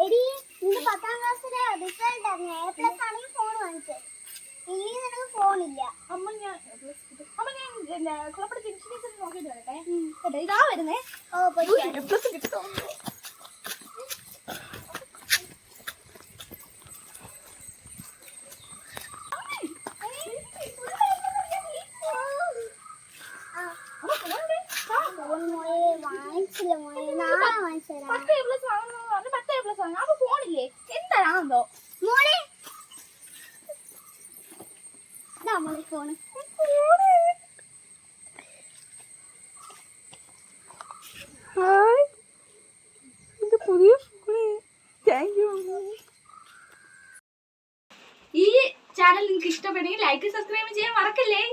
എടി നിന്റെ 10ാം ക്ലാസ്സിലെ റിസൾട്ട് അറിഞ്ഞ A+ ആണെങ്കിൽ ഫോൺ വാങ്ങിച്ചത്. ഇനി നിനക്ക് ഫോണില്ല. അമ്മ ഞാൻ കുളപ്പടി ജംഗ്ഷനിൽ നോക്കിയിട്ട് വരട്ടെ. ഇതാ വരുന്നേ. ഓ പോയി. A+ കിട്ടും. വാങ്ങിച്ചില്ല മോനെ, നാളെ വാങ്ങിച്ചതാ. 10 A+ വാങ്ങുന്നു പറഞ്ഞു. 10 A+ വാങ്ങും. അപ്പൊ ഫോണില്ലേ? എന്താണോ മോനെ ഇതാ മോനെ ഫോണ്. ഹായ്, ഇത് പുതിയ ഫോണ്. Thank you. ഈ ചാനൽ നിങ്ങൾക്ക് ഇഷ്ടപ്പെടുമെങ്കിൽ ലൈക്ക് സബ്സ്ക്രൈബ് ചെയ്യാൻ മറക്കല്ലേ.